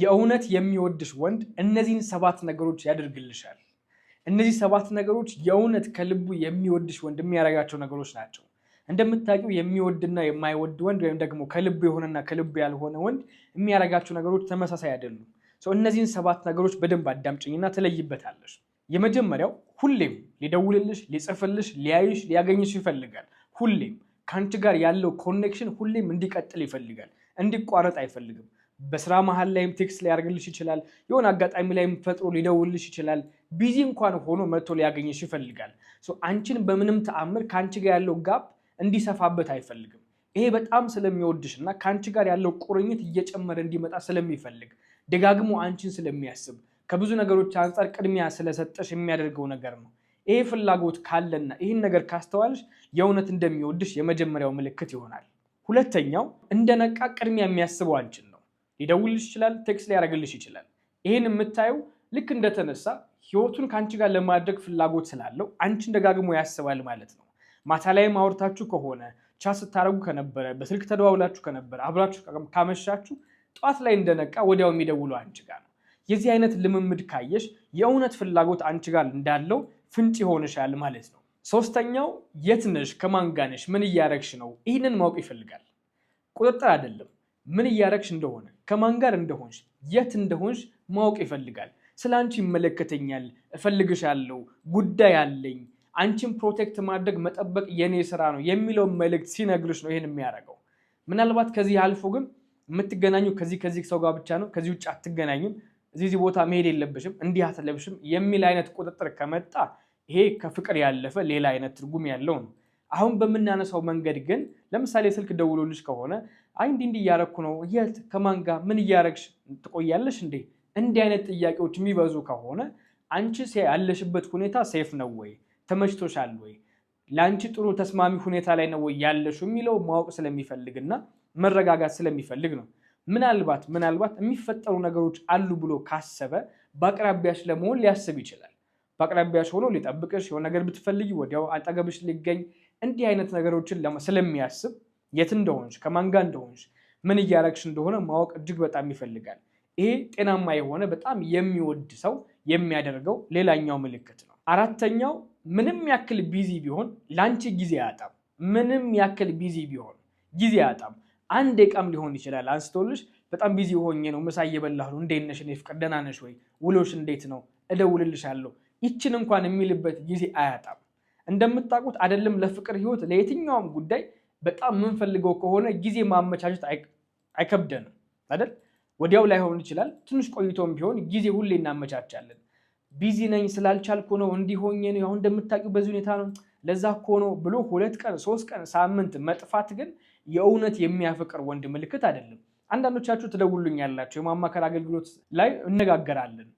የእውነት የሚወድሽ ወንድ እነዚህን 7 ነገሮች ያደርግልሻል። እነዚህ 7 ነገሮች የእውነት ከልቡ የሚወድሽ ወንድ የሚያደርጋቸው ነገሮች ናቸው። እንደምታውቂው የሚወድና የማይወድ ወንድ ወይም ደግሞ ከልቡ የሆነና ከልቡ ያልሆነ ወንድ የሚያደርጋቸው ነገሮች ተመሳሳይ አይደሉም። እነዚህን 7 ነገሮች በደንብ አዳምጪኝና ትለይበታለሽ። የመጀመሪያው ሁሌም ሊደውልልሽ፣ ሊጽፍልሽ፣ ሊያይሽ፣ ሊያገኝሽ ይፈልጋል። ሁሌም ከአንቺ ጋር ያለው ኮኔክሽን ሁሌም እንዲቀጥል ይፈልጋል፣ እንዲቋረጥ አይፈልግም። በስራ መሃል ላይም ቴክስት ሊያደርግልሽ ይችላል። የሆነ አጋጣሚ ላይም ፈጥሮ ሊደውልልሽ ይችላል። ቢዚ እንኳን ሆኖ መጥቶ ሊያገኝሽ ይፈልጋል። አንቺን በምንም ተአምር ከአንቺ ጋር ያለው ጋፕ እንዲሰፋበት አይፈልግም። ይሄ በጣም ስለሚወድሽ እና ከአንቺ ጋር ያለው ቁርኝት እየጨመረ እንዲመጣ ስለሚፈልግ ደጋግሞ አንቺን ስለሚያስብ ከብዙ ነገሮች አንጻር ቅድሚያ ስለሰጠሽ የሚያደርገው ነገር ነው። ይሄ ፍላጎት ካለና ይህን ነገር ካስተዋልሽ የእውነት እንደሚወድሽ የመጀመሪያው ምልክት ይሆናል። ሁለተኛው እንደነቃ ቅድሚያ የሚያስበው አንቺን ነው። ሊደውልልሽ ይችላል፣ ቴክስት ሊያደርግልሽ ይችላል። ይህን የምታየው ልክ እንደተነሳ ህይወቱን ከአንቺ ጋር ለማድረግ ፍላጎት ስላለው አንቺን ደጋግሞ ያስባል ማለት ነው። ማታ ላይም አውርታችሁ ከሆነ ቻት ስታደርጉ ከነበረ፣ በስልክ ተደዋውላችሁ ከነበረ፣ አብራችሁ ካመሻችሁ ጠዋት ላይ እንደነቃ ወዲያው የሚደውለው አንቺ ጋር ነው። የዚህ አይነት ልምምድ ካየሽ የእውነት ፍላጎት አንቺ ጋር እንዳለው ፍንጭ ይሆንሻል ማለት ነው። ሶስተኛው የት ነሽ፣ ከማን ጋር ነሽ፣ ምን እያረግሽ ነው፣ ይህንን ማወቅ ይፈልጋል። ቁጥጥር አይደለም፣ ምን እያረግሽ እንደሆነ፣ ከማን ጋር እንደሆንሽ፣ የት እንደሆንሽ ማወቅ ይፈልጋል። ስለ አንቺ ይመለከተኛል፣ እፈልግሻለሁ፣ ጉዳይ አለኝ፣ አንቺን ፕሮቴክት ማድረግ መጠበቅ የኔ ስራ ነው የሚለውን መልእክት ሲነግርሽ ነው ይህን የሚያደርገው። ምናልባት ከዚህ አልፎ ግን የምትገናኙ ከዚህ ሰው ጋር ብቻ ነው፣ ከዚህ ውጭ አትገናኝም፣ እዚህ ቦታ መሄድ የለብሽም፣ እንዲህ አትለብሽም የሚል አይነት ቁጥጥር ከመጣ ይሄ ከፍቅር ያለፈ ሌላ አይነት ትርጉም ያለው ነው። አሁን በምናነሳው መንገድ ግን ለምሳሌ ስልክ ደውሎልሽ ከሆነ አይ እንዲህ እያረኩ ነው፣ የት፣ ከማን ጋር፣ ምን እያረግሽ ትቆያለሽ እንዴ? እንዲህ አይነት ጥያቄዎች የሚበዙ ከሆነ አንቺ ያለሽበት ሁኔታ ሴፍ ነው ወይ፣ ተመችቶሻል ወይ፣ ለአንቺ ጥሩ ተስማሚ ሁኔታ ላይ ነው ወይ ያለሽው የሚለው ማወቅ ስለሚፈልግና መረጋጋት ስለሚፈልግ ነው። ምናልባት የሚፈጠሩ ነገሮች አሉ ብሎ ካሰበ በአቅራቢያሽ ለመሆን ሊያስብ ይችላል። በአቅራቢያሽ ሆኖ ሊጠብቅሽ፣ የሆነ ነገር ብትፈልጊ ወዲያው አጠገብሽ ሊገኝ፣ እንዲህ አይነት ነገሮችን ስለሚያስብ የት እንደሆንሽ፣ ከማን ጋር እንደሆንሽ፣ ምን እያረግሽ እንደሆነ ማወቅ እጅግ በጣም ይፈልጋል። ይሄ ጤናማ የሆነ በጣም የሚወድ ሰው የሚያደርገው ሌላኛው ምልክት ነው። አራተኛው ምንም ያክል ቢዚ ቢሆን ለአንቺ ጊዜ አያጣም። ምንም ያክል ቢዚ ቢሆን ጊዜ አያጣም። አንድ ደቂቃም ሊሆን ይችላል አንስቶልሽ በጣም ቢዚ ሆኜ ነው፣ ምሳ እየበላሁ ነው፣ እንዴት ነሽ፣ እኔ ፍቅር ደህና ነሽ ወይ፣ ውሎሽ እንዴት ነው፣ እደውልልሻለሁ፣ ይችን እንኳን የሚልበት ጊዜ አያጣም። እንደምታውቁት አይደለም ለፍቅር ህይወት፣ ለየትኛውም ጉዳይ በጣም የምንፈልገው ከሆነ ጊዜ ማመቻቸት አይከብደንም አይደል? ወዲያው ላይሆን ይችላል፣ ትንሽ ቆይቶም ቢሆን ጊዜ ሁሌ እናመቻቻለን። ቢዚ ነኝ ስላልቻልኩ ነው፣ እንዲሆኜ ነው፣ አሁን እንደምታውቂው በዚህ ሁኔታ ነው፣ ለዛ እኮ ነው ብሎ 2 ቀን 3 ቀን ሳምንት መጥፋት ግን የእውነት የሚያፈቅር ወንድ ምልክት አይደለም። አንዳንዶቻችሁ ትደውሉኛላችሁ፣ የማማከር አገልግሎት ላይ እነጋገራለን፣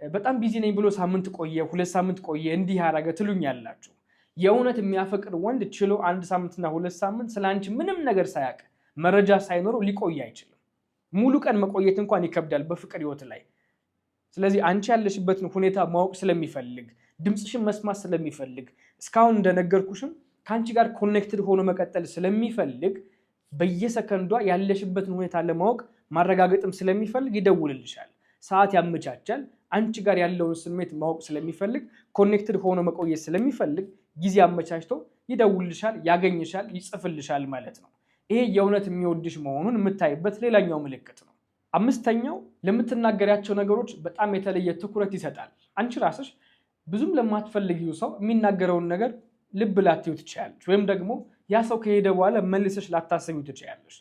በጣም ቢዚ ነኝ ብሎ ሳምንት ቆየ፣ 2 ሳምንት ቆየ፣ እንዲህ ያደረገ ትሉኛላችሁ። የእውነት የሚያፈቅር ወንድ ችሎ 1 ሳምንትና 2 ሳምንት ስለአንቺ ምንም ነገር ሳያውቅ መረጃ ሳይኖረው ሊቆይ አይችልም። ሙሉ ቀን መቆየት እንኳን ይከብዳል በፍቅር ህይወት ላይ። ስለዚህ አንቺ ያለሽበትን ሁኔታ ማወቅ ስለሚፈልግ፣ ድምፅሽን መስማት ስለሚፈልግ፣ እስካሁን እንደነገርኩሽም ከአንቺ ጋር ኮኔክትድ ሆኖ መቀጠል ስለሚፈልግ በየሰከንዷ ያለሽበትን ሁኔታ ለማወቅ ማረጋገጥም ስለሚፈልግ ይደውልልሻል፣ ሰዓት ያመቻቻል። አንቺ ጋር ያለውን ስሜት ማወቅ ስለሚፈልግ፣ ኮኔክትድ ሆኖ መቆየት ስለሚፈልግ ጊዜ አመቻችቶ ይደውልልሻል፣ ያገኝሻል፣ ይጽፍልሻል ማለት ነው። ይሄ የእውነት የሚወድሽ መሆኑን የምታይበት ሌላኛው ምልክት ነው። አምስተኛው ለምትናገሪያቸው ነገሮች በጣም የተለየ ትኩረት ይሰጣል። አንቺ ራስሽ ብዙም ለማትፈልጊው ሰው የሚናገረውን ነገር ልብ ላትዩ ትችያለሽ፣ ወይም ደግሞ ያ ሰው ከሄደ በኋላ መልሰሽ ላታሰቢው ትችያለሽ።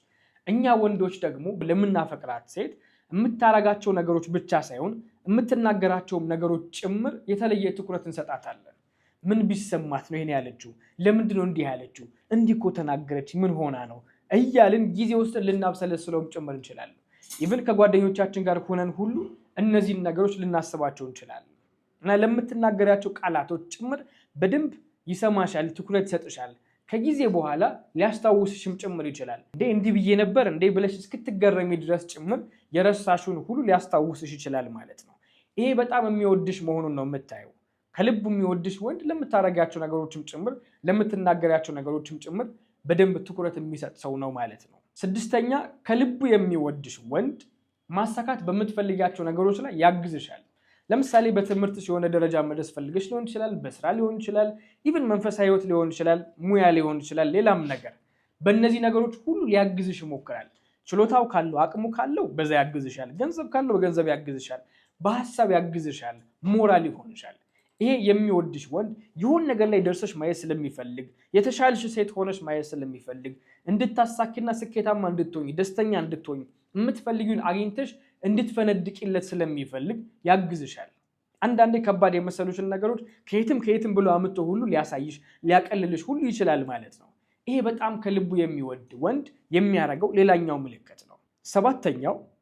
እኛ ወንዶች ደግሞ ለምናፈቅራት ሴት የምታረጋቸው ነገሮች ብቻ ሳይሆን የምትናገራቸውም ነገሮች ጭምር የተለየ ትኩረት እንሰጣታለን። ምን ቢሰማት ነው ይሄን ያለችው? ለምንድን ነው እንዲህ ያለችው? እንዲህ እኮ ተናገረች፣ ምን ሆና ነው እያልን ጊዜ ውስጥ ልናብሰለስለውም ጭምር እንችላለን። ኢቭን ከጓደኞቻችን ጋር ሆነን ሁሉ እነዚህን ነገሮች ልናስባቸው እንችላለን። እና ለምትናገራቸው ቃላቶች ጭምር በደንብ ይሰማሻል፣ ትኩረት ይሰጥሻል። ከጊዜ በኋላ ሊያስታውስሽም ጭምር ይችላል። እንዲህ ብዬ ነበር እንዴ ብለሽ እስክትገረሚ ድረስ ጭምር የረሳሽውን ሁሉ ሊያስታውስሽ ይችላል ማለት ነው። ይሄ በጣም የሚወድሽ መሆኑን ነው የምታየው። ከልቡ የሚወድሽ ወንድ ለምታረጋቸው ነገሮችም ጭምር፣ ለምትናገራቸው ነገሮችም ጭምር በደንብ ትኩረት የሚሰጥ ሰው ነው ማለት ነው። 6ኛ ከልቡ የሚወድሽ ወንድ ማሳካት በምትፈልጋቸው ነገሮች ላይ ያግዝሻል። ለምሳሌ በትምህርትሽ የሆነ ደረጃ መድረስ ፈልገሽ ሊሆን ይችላል፣ በስራ ሊሆን ይችላል፣ ኢቭን መንፈሳዊ ህይወት ሊሆን ይችላል፣ ሙያ ሊሆን ይችላል፣ ሌላም ነገር። በእነዚህ ነገሮች ሁሉ ሊያግዝሽ ይሞክራል። ችሎታው ካለው አቅሙ ካለው በዛ ያግዝሻል። ገንዘብ ካለው በገንዘብ ያግዝሻል። በሐሳብ ያግዝሻል። ሞራል ይሆንሻል። ይሄ የሚወድሽ ወንድ ይሁን ነገር ላይ ደርሰሽ ማየት ስለሚፈልግ፣ የተሻለሽ ሴት ሆነሽ ማየት ስለሚፈልግ፣ እንድታሳኪና ስኬታማ እንድትሆኝ፣ ደስተኛ እንድትሆኝ፣ የምትፈልጊውን አግኝተሽ እንድትፈነድቂለት ስለሚፈልግ ያግዝሻል። አንዳንዴ ከባድ የመሰሉሽን ነገሮች ከየትም ብሎ አምጥቶ ሁሉ ሊያሳይሽ ሊያቀልልሽ ሁሉ ይችላል ማለት ነው። ይሄ በጣም ከልቡ የሚወድ ወንድ የሚያደርገው ሌላኛው ምልክት ነው።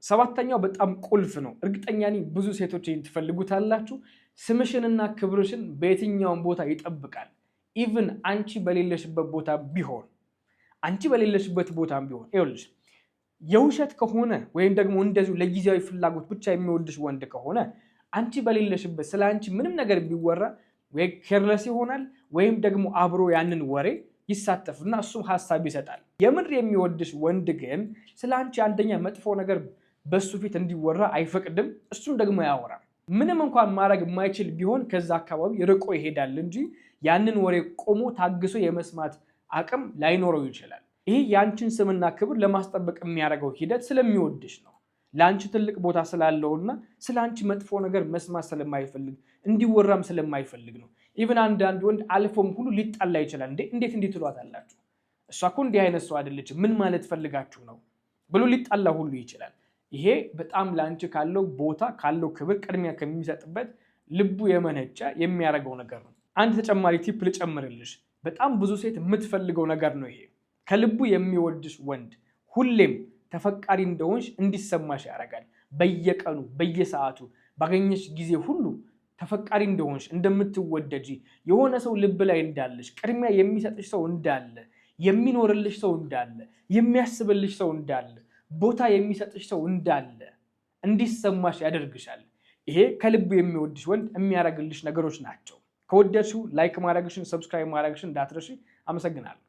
ሰባተኛው በጣም ቁልፍ ነው። እርግጠኛ ነኝ ብዙ ሴቶች ይህን ትፈልጉታላችሁ። ስምሽንና ክብርሽን በየትኛውም ቦታ ይጠብቃል። ኢቭን አንቺ በሌለሽበት ቦታ ቢሆን ይኸውልሽ የውሸት ከሆነ ወይም ደግሞ እንደዚሁ ለጊዜያዊ ፍላጎት ብቻ የሚወድሽ ወንድ ከሆነ አንቺ በሌለሽበት ስለ አንቺ ምንም ነገር ቢወራ ወይ ኬርለስ ይሆናል ወይም ደግሞ አብሮ ያንን ወሬ ይሳተፍና እሱም ሐሳብ ይሰጣል። የምር የሚወድሽ ወንድ ግን ስለ አንቺ አንደኛ መጥፎ ነገር በሱ ፊት እንዲወራ አይፈቅድም። እሱም ደግሞ ያወራል። ምንም እንኳን ማድረግ የማይችል ቢሆን ከዛ አካባቢ ርቆ ይሄዳል እንጂ ያንን ወሬ ቆሞ ታግሶ የመስማት አቅም ላይኖረው ይችላል። ይሄ የአንቺን ስምና ክብር ለማስጠበቅ የሚያደርገው ሂደት ስለሚወድሽ ነው። ለአንቺ ትልቅ ቦታ ስላለውና ስለ አንቺ መጥፎ ነገር መስማት ስለማይፈልግ እንዲወራም ስለማይፈልግ ነው። ኢቭን አንዳንድ ወንድ አልፎም ሁሉ ሊጣላ ይችላል። እንዴት እንዲህ ትሏታላችሁ? እሷ እኮ እንዲህ አይነት ሰው አይደለችም፣ ምን ማለት ፈልጋችሁ ነው ብሎ ሊጣላ ሁሉ ይችላል። ይሄ በጣም ለአንቺ ካለው ቦታ ካለው ክብር ቅድሚያ ከሚሰጥበት ልቡ የመነጨ የሚያደርገው ነገር ነው። አንድ ተጨማሪ ቲፕ ልጨምርልሽ። በጣም ብዙ ሴት የምትፈልገው ነገር ነው ይሄ። ከልቡ የሚወድሽ ወንድ ሁሌም ተፈቃሪ እንደሆንሽ እንዲሰማሽ ያደርጋል። በየቀኑ በየሰዓቱ ባገኘሽ ጊዜ ሁሉ ተፈቃሪ እንደሆንሽ፣ እንደምትወደጂ፣ የሆነ ሰው ልብ ላይ እንዳለሽ፣ ቅድሚያ የሚሰጥሽ ሰው እንዳለ፣ የሚኖርልሽ ሰው እንዳለ፣ የሚያስብልሽ ሰው እንዳለ፣ ቦታ የሚሰጥሽ ሰው እንዳለ እንዲሰማሽ ያደርግሻል። ይሄ ከልቡ የሚወድሽ ወንድ የሚያደርግልሽ ነገሮች ናቸው። ከወደድሽው ላይክ ማድረግሽን፣ ሰብስክራይብ ማድረግሽን እንዳትረሺ። አመሰግናለሁ።